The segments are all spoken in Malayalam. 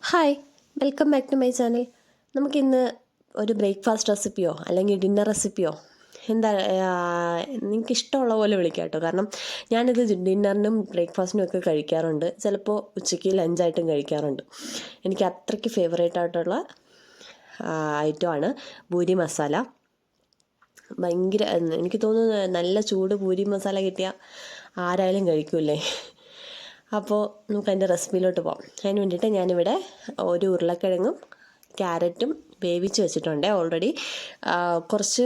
Hi, welcome back to my channel. നമുക്കിന്ന് ഒരു ബ്രേക്ക്ഫാസ്റ്റ് റെസിപ്പിയോ അല്ലെങ്കിൽ ഡിന്നർ റെസിപ്പിയോ എന്താ നിങ്ങൾക്ക് ഇഷ്ടമുള്ള പോലെ വിളിക്കാം കേട്ടോ. കാരണം ഞാനിത് ഡിന്നറിനും ബ്രേക്ക്ഫാസ്റ്റിനും ഒക്കെ കഴിക്കാറുണ്ട്. ചിലപ്പോൾ ഉച്ചയ്ക്ക് ലഞ്ചായിട്ടും കഴിക്കാറുണ്ട്. എനിക്ക് അത്രയ്ക്ക് ഫേവറേറ്റ് ആയിട്ടുള്ള ഐറ്റമാണ് പൂരി മസാല. ഭയങ്കര എനിക്ക് തോന്നുന്നു നല്ല ചൂട് പൂരി മസാല കിട്ടിയാൽ ആരായാലും കഴിക്കൂലേ. അപ്പോൾ നമുക്ക് അതിൻ്റെ റെസിപ്പിയിലോട്ട് പോകാം. അതിന് വേണ്ടിയിട്ട് ഞാനിവിടെ ഒരു ഉരുളക്കിഴങ്ങും ക്യാരറ്റും വേവിച്ച് വെച്ചിട്ടുണ്ട്. ഓൾറെഡി കുറച്ച്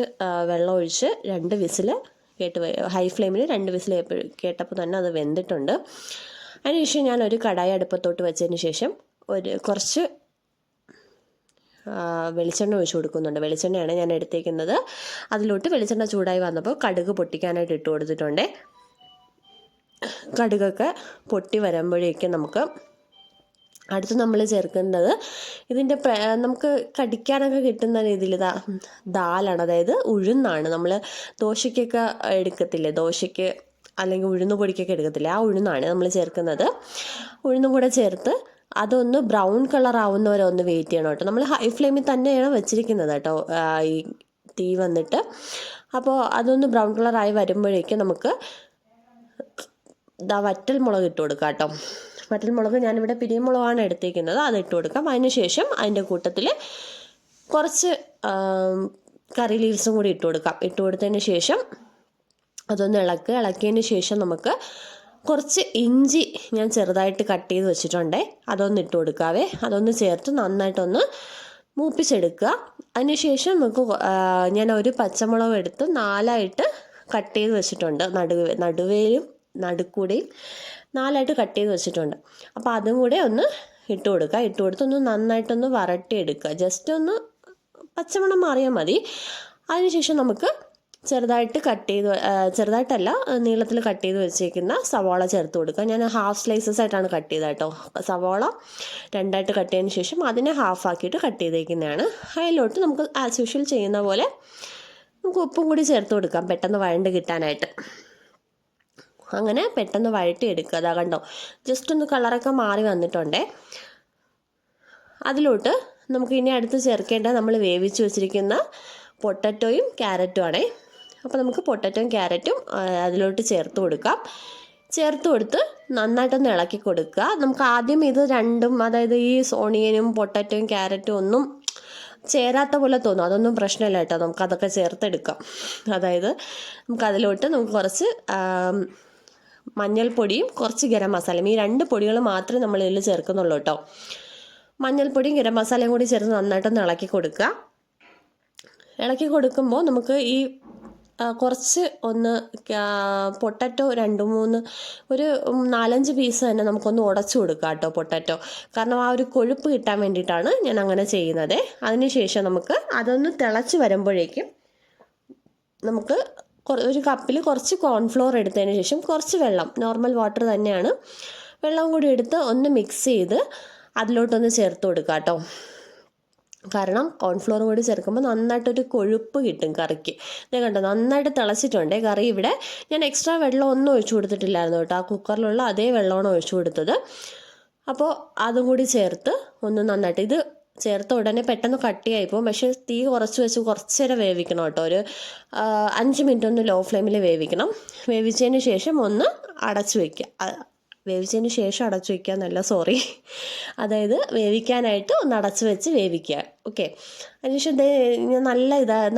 വെള്ളം ഒഴിച്ച് 2 വിസിൽ ഹൈ ഫ്ലെയിമിൽ 2 വിസിൽ കേട്ടപ്പോൾ തന്നെ അത് വെന്തിട്ടുണ്ട്. അതിനുശേഷം ഞാനൊരു കടായി അടുപ്പത്തോട്ട് വെച്ചതിന് ശേഷം കുറച്ച് വെളിച്ചെണ്ണ ഒഴിച്ച് കൊടുക്കുന്നുണ്ട്. വെളിച്ചെണ്ണയാണ് ഞാൻ എടുത്തേക്കുന്നത്. അതിലോട്ട് വെളിച്ചെണ്ണ ചൂടായി വന്നപ്പോൾ കടുക് പൊട്ടിക്കാനായിട്ട് ഇട്ട് കൊടുത്തിട്ടുണ്ട്. കടുകൊക്കെ പൊട്ടി വരുമ്പോഴേക്കും നമുക്ക് അടുത്ത് നമ്മൾ ചേർക്കേണ്ടത് ഇതിൻ്റെ നമുക്ക് കടിക്കാനൊക്കെ കിട്ടുന്ന രീതിയിൽ ദാലാണ്, അതായത് ഉഴുന്നാണ്. നമ്മൾ ദോശയ്ക്കൊക്കെ എടുക്കത്തില്ലേ, ദോശയ്ക്ക് അല്ലെങ്കിൽ ഉഴുന്ന് പൊടിക്കൊക്കെ എടുക്കത്തില്ലേ, ആ ഉഴുന്നാണ് നമ്മൾ ചേർക്കുന്നത്. ഉഴുന്നും കൂടെ ചേർത്ത് അതൊന്ന് ബ്രൗൺ കളർ ആവുന്നവരെ ഒന്ന് വെയിറ്റ് ചെയ്യണം കേട്ടോ. നമ്മൾ ഹൈ ഫ്ലെയിമിൽ തന്നെയാണ് വെച്ചിരിക്കുന്നത് കേട്ടോ ഈ തീ വന്നിട്ട്. അപ്പോൾ അതൊന്ന് ബ്രൗൺ കളറായി വരുമ്പോഴേക്കും നമുക്ക് വറ്റൽ മുളക് ഇട്ട് കൊടുക്കാം കേട്ടോ. വറ്റൽ മുളക് ഞാനിവിടെ പിരിയമുളകാണ് എടുത്തേക്കുന്നത്, അത് ഇട്ട് കൊടുക്കാം. അതിനുശേഷം അതിൻ്റെ കൂട്ടത്തിൽ കുറച്ച് കറി ലീവ്സും കൂടി ഇട്ട് കൊടുക്കാം. ഇട്ട് കൊടുത്തതിന് ശേഷം അതൊന്ന് ഇളക്കിയതിന് ശേഷം നമുക്ക് കുറച്ച് ഇഞ്ചി ഞാൻ ചെറുതായിട്ട് കട്ട് ചെയ്ത് വെച്ചിട്ടുണ്ടേ, അതൊന്ന് ഇട്ട് കൊടുക്കാവേ. അതൊന്ന് ചേർത്ത് നന്നായിട്ടൊന്ന് മൂപ്പിച്ചെടുക്കുക. അതിനുശേഷം നമുക്ക് ഞാൻ ഒരു പച്ചമുളക് എടുത്ത് 4ആയിട്ട് കട്ട് ചെയ്ത് വെച്ചിട്ടുണ്ട്. നടുവേലും നടുക്കൂടെയും 4ആയിട്ട് കട്ട് ചെയ്ത് വെച്ചിട്ടുണ്ട്. അപ്പോൾ അതും കൂടെ ഒന്ന് ഇട്ട് കൊടുക്കുക. ഇട്ട് കൊടുത്തൊന്ന് നന്നായിട്ടൊന്ന് വരട്ടിയെടുക്കുക. ജസ്റ്റ് ഒന്ന് പച്ചമണം മാറിയാൽ മതി. അതിനുശേഷം നമുക്ക് ചെറുതായിട്ടല്ല നീളത്തിൽ കട്ട് ചെയ്ത് വെച്ചേക്കുന്ന സവാള ചേർത്ത് കൊടുക്കുക. ഞാൻ ഹാഫ് സ്ലൈസസ് ആയിട്ടാണ് കട്ട് ചെയ്തത് കേട്ടോ. സവാള 2ആയിട്ട് കട്ട് ചെയ്തതിന് ശേഷം അതിനെ ഹാഫ് ആക്കിയിട്ട് കട്ട് ചെയ്തേക്കുന്നതാണ്. അതിലോട്ട് നമുക്ക് ആസ് യൂഷ്വൽ ചെയ്യുന്ന പോലെ നമുക്ക് ഉപ്പും കൂടി ചേർത്ത് കൊടുക്കാം, പെട്ടെന്ന് വഴണ്ട് കിട്ടാനായിട്ട്. അങ്ങനെ പെട്ടെന്ന് വഴട്ടിയെടുക്കുക. അതാ കണ്ടോ, ജസ്റ്റ് ഒന്ന് കളറൊക്കെ മാറി വന്നിട്ടുണ്ടേ. അതിലോട്ട് നമുക്ക് ഇനി അടുത്ത് ചേർക്കേണ്ടത് നമ്മൾ വേവിച്ച് വെച്ചിരിക്കുന്ന പൊട്ടറ്റോയും ക്യാരറ്റും ആണേ. അപ്പോൾ നമുക്ക് പൊട്ടറ്റോയും ക്യാരറ്റും അതിലോട്ട് ചേർത്ത് കൊടുക്കാം. ചേർത്ത് കൊടുത്ത് നന്നായിട്ടൊന്ന് ഇളക്കി കൊടുക്കുക. നമുക്ക് ആദ്യം ഇത് രണ്ടും, അതായത് ഈ ഓണിയനും പൊട്ടറ്റോയും ക്യാരറ്റും ഒന്നും ചേരാത്ത പോലെ തോന്നും. അതൊന്നും പ്രശ്നമില്ല കേട്ടോ, നമുക്കതൊക്കെ ചേർത്തെടുക്കാം. അതായത് നമുക്കതിലോട്ട് നമുക്ക് കുറച്ച് മഞ്ഞൾപ്പൊടിയും കുറച്ച് ഗരം മസാലയും, ഈ 2 പൊടികൾ മാത്രമേ നമ്മൾ ഇതിൽ ചേർക്കുന്നുള്ളൂ കേട്ടോ. മഞ്ഞൾപ്പൊടിയും ഗരം മസാലയും കൂടി ചേർത്ത് നന്നായിട്ടൊന്ന് ഇളക്കി കൊടുക്കുക. ഇളക്കി കൊടുക്കുമ്പോൾ നമുക്ക് ഈ കുറച്ച് ഒന്ന് പൊട്ടറ്റോ 2-3 ഒരു 4-5 പീസ് തന്നെ നമുക്കൊന്ന് ഉടച്ചു കൊടുക്കാം കേട്ടോ പൊട്ടറ്റോ. കാരണം ആ ഒരു കൊഴുപ്പ് കിട്ടാൻ വേണ്ടിയിട്ടാണ് ഞാൻ അങ്ങനെ ചെയ്യുന്നത്. അതിനുശേഷം നമുക്ക് അതൊന്ന് തിളച്ച് വരുമ്പോഴേക്കും നമുക്ക് ഒരു കപ്പിൽ കുറച്ച് കോൺഫ്ലോർ എടുത്തതിന് ശേഷം കുറച്ച് വെള്ളം, നോർമൽ വാട്ടർ തന്നെയാണ്, വെള്ളം കൂടി എടുത്ത് ഒന്ന് മിക്സ് ചെയ്ത് അതിലോട്ടൊന്ന് ചേർത്ത് കൊടുക്കുക കേട്ടോ. കാരണം കോൺഫ്ലോർ കൂടി ചേർക്കുമ്പോൾ നന്നായിട്ടൊരു കൊഴുപ്പ് കിട്ടും കറിക്ക്. ഞാൻ കണ്ടോ നന്നായിട്ട് തിളച്ചിട്ടുണ്ട് കറി. ഇവിടെ ഞാൻ എക്സ്ട്രാ വെള്ളം ഒന്നും ഒഴിച്ചു കൊടുത്തിട്ടില്ലായിരുന്നു കേട്ടോ. ആ കുക്കറിലുള്ള അതേ വെള്ളമാണ് ഒഴിച്ചു കൊടുത്തത്. അപ്പോൾ അതും കൂടി ചേർത്ത് ഒന്ന് നന്നായിട്ട്, ഇത് ചേർത്ത ഉടനെ പെട്ടെന്ന് കട്ടിയായിപ്പോൾ, പക്ഷേ തീ കുറച്ച് വെച്ച് കുറച്ച് നേരം വേവിക്കണം കേട്ടോ. ഒരു 5 മിനിറ്റ് ഒന്ന് ലോ ഫ്ലെയിമിൽ വേവിക്കണം. വേവിച്ചതിന് ശേഷം ഒന്ന് അടച്ചു വയ്ക്കുക. വേവിച്ചതിന് ശേഷം അടച്ചു വയ്ക്കുക എന്നല്ല, സോറി, അതായത് വേവിക്കാനായിട്ട് ഒന്ന് അടച്ചു വെച്ച് വേവിക്കുക. ഓക്കെ. അതിനുശേഷം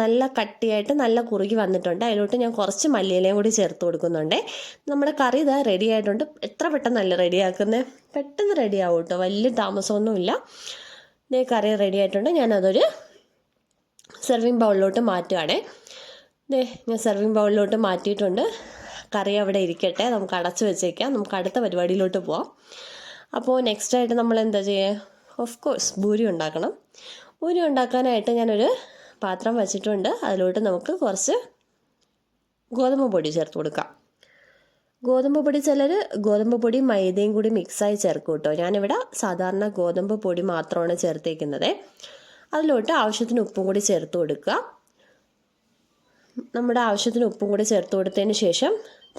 നല്ല കട്ടിയായിട്ട് നല്ല കുറുകി വന്നിട്ടുണ്ട്. അതിലോട്ട് ഞാൻ കുറച്ച് മല്ലിയിലയും കൂടി ചേർത്ത് കൊടുക്കുന്നുണ്ട്. നമ്മുടെ കറി റെഡി ആയിട്ടുണ്ട്. എത്ര പെട്ടെന്നല്ല റെഡിയാക്കുന്നത്, പെട്ടെന്ന് റെഡിയാവും കേട്ടോ, വലിയ താമസമൊന്നുമില്ല. കറി റെഡി ആയിട്ടുണ്ട്. ഞാനതൊരു സെർവിങ് ബൗളിലോട്ട് മാറ്റുകയാണേ. ഞാൻ സെർവിങ് ബൗളിലോട്ട് മാറ്റിയിട്ടുണ്ട്. കറി അവിടെ ഇരിക്കട്ടെ, നമുക്ക് അടച്ചു വെച്ചേക്കാം. നമുക്ക് അടുത്ത പരിപാടിയിലോട്ട് പോവാം. അപ്പോൾ നെക്സ്റ്റായിട്ട് നമ്മൾ എന്താ ചെയ്യുക, ഓഫ് കോഴ്സ് പൂരി ഉണ്ടാക്കണം. പൂരി ഉണ്ടാക്കാനായിട്ട് ഞാനൊരു പാത്രം വെച്ചിട്ടുണ്ട്. അതിലോട്ട് നമുക്ക് കുറച്ച് ഗോതമ്പ് പൊടി ചേർത്ത് കൊടുക്കാം. ഗോതമ്പ് പൊടി ചിലർ ഗോതമ്പ് പൊടി മൈദയും കൂടി മിക്സായി ചേർക്കും കേട്ടോ. ഞാനിവിടെ സാധാരണ ഗോതമ്പ് പൊടി മാത്രമാണ് ചേർത്തേക്കുന്നത്. അതിലോട്ട് ആവശ്യത്തിന് ഉപ്പും കൂടി ചേർത്ത് കൊടുക്കുക. നമ്മുടെ ആവശ്യത്തിന് ഉപ്പും കൂടി ചേർത്ത് കൊടുത്തതിന് ശേഷം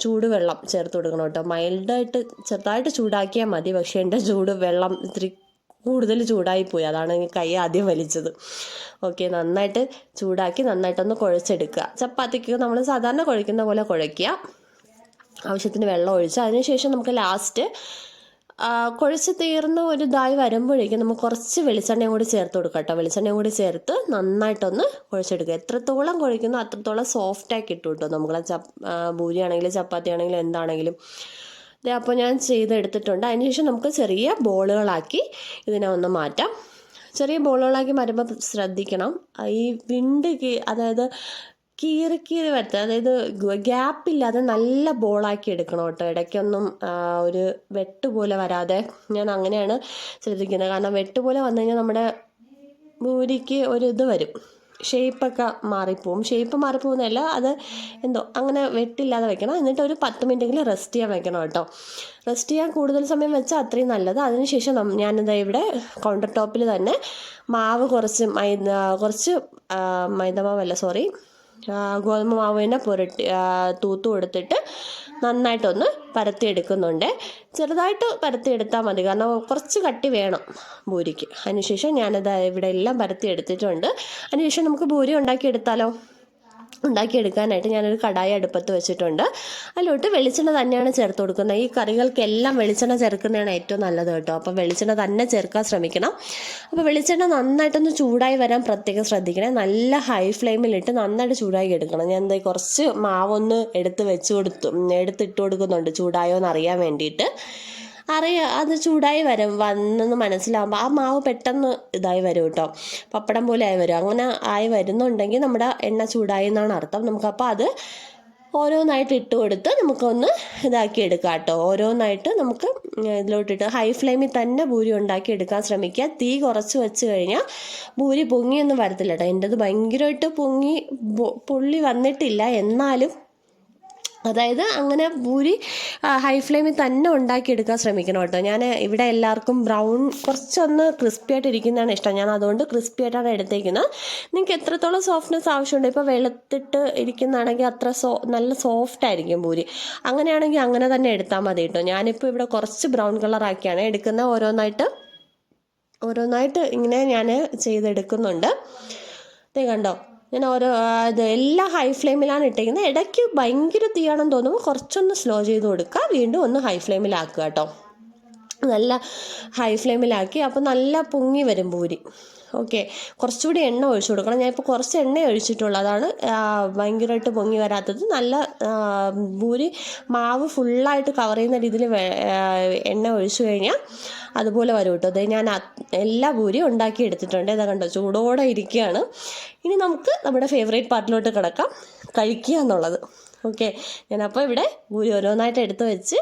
ചൂടുവെള്ളം ചേർത്ത് കൊടുക്കണം കേട്ടോ. മൈൽഡായിട്ട് ചെറുതായിട്ട് ചൂടാക്കിയാൽ മതി, പക്ഷേ എൻ്റെ വെള്ളം ഇത്തിരി കൂടുതൽ ചൂടായിപ്പോയി, അതാണ് ഈ കൈ ആദ്യം വലിച്ചത്. ഓക്കെ, നന്നായിട്ട് ചൂടാക്കി നന്നായിട്ടൊന്ന് കുഴച്ചെടുക്കുക. ചപ്പാത്തിക്ക് നമ്മൾ സാധാരണ കുഴയ്ക്കുന്ന പോലെ കുഴയ്ക്കുക. ആവശ്യത്തിന് വെള്ളം ഒഴിച്ച് അതിനുശേഷം നമുക്ക് ലാസ്റ്റ് കുഴച്ച് തീർന്ന് ഒരു ഇതായി വരുമ്പോഴേക്കും നമുക്ക് കുറച്ച് വെളിച്ചെണ്ണയും കൂടി ചേർത്ത് കൊടുക്കാം കേട്ടോ. വെളിച്ചെണ്ണയും കൂടി ചേർത്ത് നന്നായിട്ടൊന്ന് കുഴച്ചെടുക്കുക. എത്രത്തോളം കുഴയ്ക്കുന്നോ അത്രത്തോളം സോഫ്റ്റാക്കി ഇട്ടു കേട്ടോ. നമ്മൾ പൂരി ആണെങ്കിലും ചപ്പാത്തി ആണെങ്കിലും എന്താണെങ്കിലും. അപ്പോൾ ഞാൻ ചെയ്തെടുത്തിട്ടുണ്ട്. അതിനുശേഷം നമുക്ക് ചെറിയ ബോളുകളാക്കി ഇതിനെ ഒന്ന് മാറ്റാം. ചെറിയ ബോളുകളാക്കി മാറ്റുമ്പോൾ ശ്രദ്ധിക്കണം, ഈ അതായത് കീറി വരത്തുക, അതായത് ഗ്യാപ്പില്ലാതെ നല്ല ബോളാക്കി എടുക്കണം കേട്ടോ. ഇടയ്ക്കൊന്നും ഒരു വെട്ടുപോലെ വരാതെ ഞാൻ അങ്ങനെയാണ് ശ്രദ്ധിക്കുന്നത്. കാരണം വെട്ടുപോലെ വന്നു കഴിഞ്ഞാൽ നമ്മുടെ പൂരിക്ക് ഒരു ഇത് വരും, ഷേപ്പൊക്കെ മാറിപ്പോവും. ഷേപ്പ് മാറിപ്പോകുന്നതല്ല, അത് എന്തോ അങ്ങനെ വെട്ടില്ലാതെ വെക്കണം. എന്നിട്ട് ഒരു 10 മിനിറ്റെങ്കിലും റെസ്റ്റ് ചെയ്യാൻ വെക്കണം കേട്ടോ. റെസ്റ്റ് ചെയ്യാൻ കൂടുതൽ സമയം വെച്ചാൽ അത്രയും നല്ലത്. അതിനുശേഷം ഞാനിതാ ഇവിടെ കൗണ്ടർ ടോപ്പിൽ തന്നെ മാവ് കുറച്ച് ഗോതമ്പ് മാവ് തന്നെ തൂത്ത് കൊടുത്തിട്ട് നന്നായിട്ടൊന്ന് പരത്തിയെടുക്കുന്നുണ്ട്. ചെറുതായിട്ട് പരത്തിയെടുത്താൽ മതി, കാരണം കുറച്ച് കട്ടി വേണം പൂരിക്ക്. അതിനുശേഷം ഞാനത് ഇവിടെ എല്ലാം പരത്തിയെടുത്തിട്ടുണ്ട്. അതിനുശേഷം നമുക്ക് പൂരി ഉണ്ടാക്കിയെടുക്കാനായിട്ട് ഞാനൊരു കടായി അടുപ്പത്ത് വെച്ചിട്ടുണ്ട്. അതിലോട്ട് വെളിച്ചെണ്ണ തന്നെയാണ് ചേർത്ത് കൊടുക്കുന്നത്. ഈ കറികൾക്കെല്ലാം വെളിച്ചെണ്ണ ചേർക്കുന്നതാണ് ഏറ്റവും നല്ലത് കേട്ടോ. അപ്പോൾ വെളിച്ചെണ്ണ തന്നെ ചേർക്കാൻ ശ്രമിക്കണം. അപ്പോൾ വെളിച്ചെണ്ണ നന്നായിട്ടൊന്ന് ചൂടായി വരാൻ പ്രത്യേകം ശ്രദ്ധിക്കണേ. നല്ല ഹൈ ഫ്ലെയിമിലിട്ട് നന്നായിട്ട് ചൂടാക്കി എടുക്കണം. ഞാൻ എന്താ കുറച്ച് മാവൊന്ന് എടുത്തിട്ട് കൊടുക്കുന്നുണ്ട്, ചൂടായോ എന്ന് അറിയാൻ വേണ്ടിയിട്ട്. അത് ചൂടായി വന്നെന്ന് മനസ്സിലാകുമ്പോൾ ആ മാവ് പെട്ടെന്ന് ഇതായി വരും കേട്ടോ, പപ്പടം പോലെ ആയി വരും. അങ്ങനെ ആയി വരുന്നുണ്ടെങ്കിൽ നമ്മുടെ എണ്ണ ചൂടായി എന്നാണ് അർത്ഥം. നമുക്കപ്പോൾ അത് ഓരോന്നായിട്ട് ഇട്ട് കൊടുത്ത് നമുക്കൊന്ന് ഇതാക്കി എടുക്കാം കേട്ടോ. ഓരോന്നായിട്ട് നമുക്ക് ഇതിലോട്ടിട്ട് ഹൈ ഫ്ലെയിമിൽ തന്നെ പൂരി ഉണ്ടാക്കി എടുക്കാൻ ശ്രമിക്കുക. തീ കുറച്ച് വെച്ച് കഴിഞ്ഞാൽ പൂരി പൊങ്ങിയൊന്നും വരത്തില്ല കേട്ടോ. എൻ്റെത് ഭയങ്കരമായിട്ട് പൊള്ളി വന്നിട്ടില്ല, എന്നാലും അതായത് അങ്ങനെ പൂരി ഹൈ ഫ്ലെയിമിൽ തന്നെ ഉണ്ടാക്കിയെടുക്കാൻ ശ്രമിക്കണം കേട്ടോ. ഞാൻ ഇവിടെ എല്ലാവർക്കും കുറച്ചൊന്ന് ക്രിസ്പി ആയിട്ട് ഇരിക്കുന്നതാണ് ഇഷ്ടം. ഞാൻ അതുകൊണ്ട് ക്രിസ്പി ആയിട്ടാണ് എടുത്തേക്കുന്നത്. നിങ്ങൾക്ക് എത്രത്തോളം സോഫ്റ്റ്നെസ് ആവശ്യമുണ്ട്, ഇപ്പോൾ വെളുത്തിട്ട് ഇരിക്കുന്നതാണെങ്കിൽ അത്ര നല്ല സോഫ്റ്റ് ആയിരിക്കും പൂരി. അങ്ങനെയാണെങ്കിൽ അങ്ങനെ തന്നെ എടുത്താൽ മതി കേട്ടോ. ഞാനിപ്പോൾ ഇവിടെ കുറച്ച് ബ്രൗൺ കളറാക്കിയാണ് എടുക്കുന്നത്. ഓരോന്നായിട്ട് ഇങ്ങനെ ഞാൻ ചെയ്തെടുക്കുന്നുണ്ട്. കണ്ടോ, ഞാൻ എല്ലാം ഹൈ ഫ്ലെയിമിലാണ് ഇട്ടിരിക്കുന്നത്. ഇടയ്ക്ക് ഭയങ്കര തീയാണെന്ന് തോന്നുമ്പോൾ കുറച്ചൊന്ന് സ്ലോ ചെയ്ത് കൊടുക്കുക, വീണ്ടും ഒന്ന് ഹൈ ഫ്ലെയിമിലാക്കുക കേട്ടോ. നല്ല ഹൈ ഫ്ലെയിമിലാക്കി അപ്പോൾ നല്ല പൊങ്ങി വരും പൂരി. ഓക്കെ, കുറച്ചുകൂടി എണ്ണ ഒഴിച്ചു കൊടുക്കണം. ഞാനിപ്പോൾ കുറച്ച് എണ്ണ ഒഴിച്ചിട്ടുള്ളൂ, അതാണ് ഭയങ്കരമായിട്ട് പൊങ്ങി വരാത്തത്. നല്ല പൂരി മാവ് ഫുള്ളായിട്ട് കവർ ചെയ്യുന്ന രീതിയിൽ എണ്ണ ഒഴിച്ചു കഴിഞ്ഞാൽ അതുപോലെ വരും കേട്ടോ. അത് ഞാൻ എല്ലാ പൂരിയും ഉണ്ടാക്കി എടുത്തിട്ടുണ്ട്. ഇതാ കണ്ടോ, ചൂടോടെ ഇരിക്കുകയാണ്. ഇനി നമുക്ക് നമ്മുടെ ഫേവറേറ്റ് പാർട്ടിലോട്ട് കിടക്കാം, കഴിക്കുക എന്നുള്ളത്. ഓക്കെ, ഞാനപ്പോൾ ഇവിടെ പൂരി ഓരോന്നായിട്ട് എടുത്ത് വെച്ച്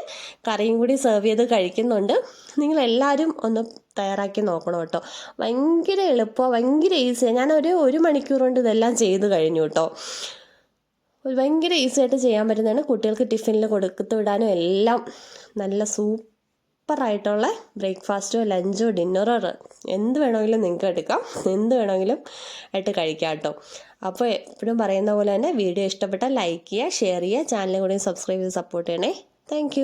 കറിയും കൂടി സെർവ് ചെയ്ത് കഴിക്കുന്നുണ്ട്. നിങ്ങളെല്ലാവരും ഒന്ന് തയ്യാറാക്കി നോക്കണം കേട്ടോ. ഭയങ്കര എളുപ്പമാണ്, ഭയങ്കര ഈസിയാണ്. ഞാനൊരു 1 മണിക്കൂർ കൊണ്ട് ഇതെല്ലാം ചെയ്ത് കഴിഞ്ഞു കേട്ടോ. ഭയങ്കര ഈസി ആയിട്ട് ചെയ്യാൻ പറ്റുന്നതാണ്. കുട്ടികൾക്ക് ടിഫിനിൽ കൊടുത്തു വിടാനും എല്ലാം നല്ല സൂപ്പറായിട്ടുള്ള ബ്രേക്ക്ഫാസ്റ്റോ ലഞ്ചോ ഡിന്നറോ എന്ത് വേണമെങ്കിലും നിങ്ങൾക്ക് എടുക്കാം, എന്ത് വേണമെങ്കിലും ആയിട്ട് കഴിക്കാം കേട്ടോ. അപ്പോൾ എപ്പോഴും പറയുന്ന പോലെ തന്നെ വീഡിയോ ഇഷ്ടപ്പെട്ടാൽ ലൈക്ക് ചെയ്യുക, ഷെയർ ചെയ്യുക, ചാനലും കൂടി സബ്സ്ക്രൈബ് ചെയ്ത് സപ്പോർട്ട് ചെയ്യണേ. താങ്ക്